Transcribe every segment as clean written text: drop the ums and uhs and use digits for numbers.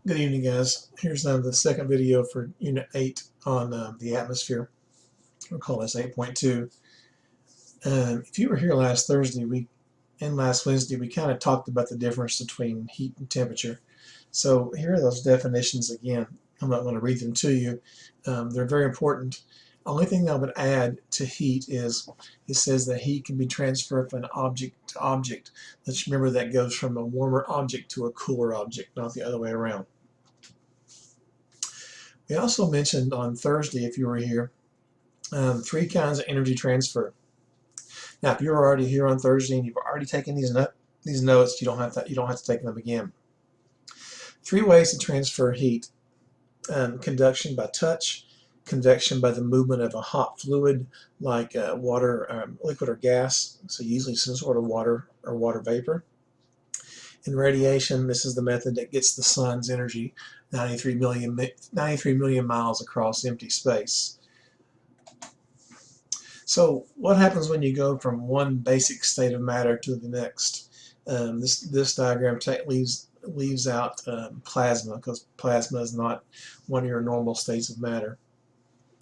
Good evening, guys. Here's the second video for Unit 8 on the atmosphere. We'll call this 8.2. If you were here last Thursday and last Wednesday, we kind of talked about the difference between heat and temperature. So here are those definitions again. I'm not going to read them to you. They're very important. Only thing I would add to heat is it says that heat can be transferred from an object to object. Let's remember that goes from a warmer object to a cooler object, not the other way around. We also mentioned on Thursday, if you were here, three kinds of energy transfer. Now, if you're already here on Thursday and you've already taken these notes, you don't have to take them again. Three ways to transfer heat: conduction by touch, convection by the movement of a hot fluid like water, liquid, or gas. So usually some sort of water or water vapor. In radiation, this is the method that gets the sun's energy 93 million miles across empty space. So what happens when you go from one basic state of matter to the next? This diagram leaves out plasma, because plasma is not one of your normal states of matter.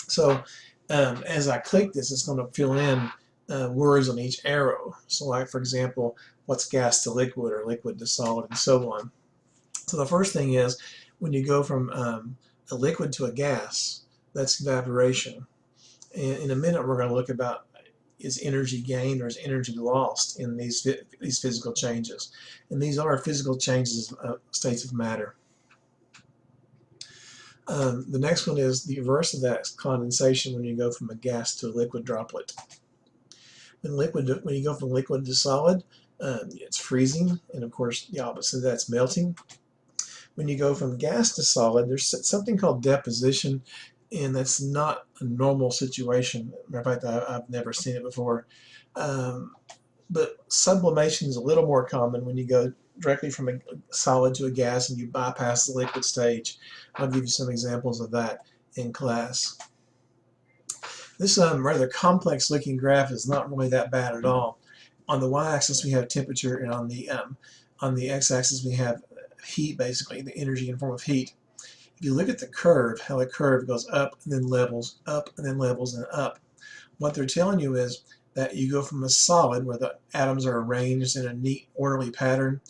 So as I click this, it's going to fill in words on each arrow. So like, for example, what's gas to liquid or liquid to solid, and so on. So the first thing is when you go from a liquid to a gas, that's evaporation. And in a minute we're going to look about, is energy gained or is energy lost in these physical changes. And these are physical changes of states of matter. The next one is the reverse of that, condensation, when you go from a gas to a liquid droplet. When you go from liquid to solid, it's freezing, and of course the opposite of that's melting. When you go from gas to solid, there's something called deposition, and that's not a normal situation. Matter of fact, I've never seen it before. But sublimation is a little more common when you go directly from a solid to a gas and you bypass the liquid stage. I'll give you some examples of that in class. This rather complex looking graph is not really that bad at all. On the y-axis we have temperature, and on the x-axis we have heat, basically the energy in form of heat. If you look at the curve, how the curve goes up and then levels, up and then levels and up, what they're telling you is that you go from a solid where the atoms are arranged in a neat orderly pattern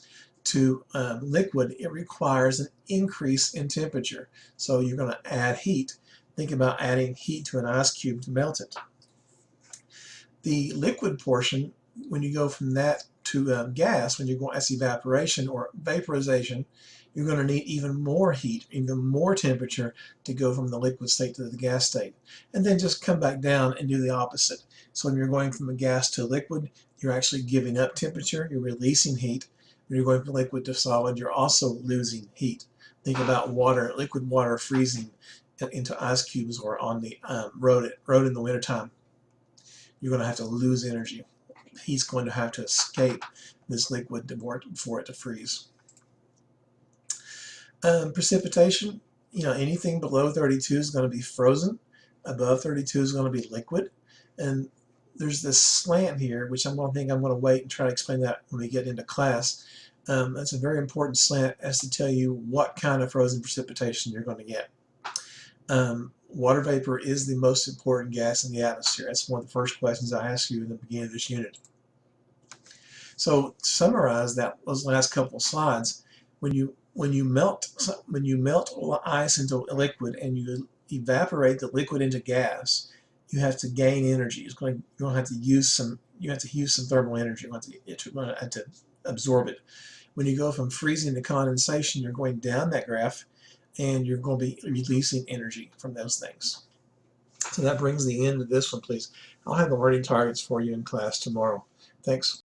to liquid. It requires an increase in temperature. So you're going to add heat. Think about adding heat to an ice cube to melt it. The liquid portion, when you go from that to gas, when you go, that's evaporation or vaporization, you're going to need even more heat, even more temperature to go from the liquid state to the gas state. And then just come back down and do the opposite. So when you're going from a gas to a liquid, you're actually giving up temperature, you're releasing heat. When you're going from liquid to solid, you're also losing heat. Think about water, liquid water freezing into ice cubes, or on the road in the wintertime. You're going to have to lose energy. Heat's going to have to escape this liquid for it to freeze. Precipitation, anything below 32 is going to be frozen. Above 32 is going to be liquid. And there's this slant here, which I'm going to wait and try to explain that when we get into class. That's a very important slant as to tell you what kind of frozen precipitation you're going to get. Water vapor is the most important gas in the atmosphere. That's one of the first questions I ask you in the beginning of this unit. So to summarize those last couple of slides, when you melt ice into a liquid and you evaporate the liquid into gas, you have to gain energy. You're going to have to use some thermal energy. You're going to have to absorb it. When you go from freezing to condensation, you're going down that graph, and you're going to be releasing energy from those things. So that brings the end of this one, please. I'll have the learning targets for you in class tomorrow. Thanks.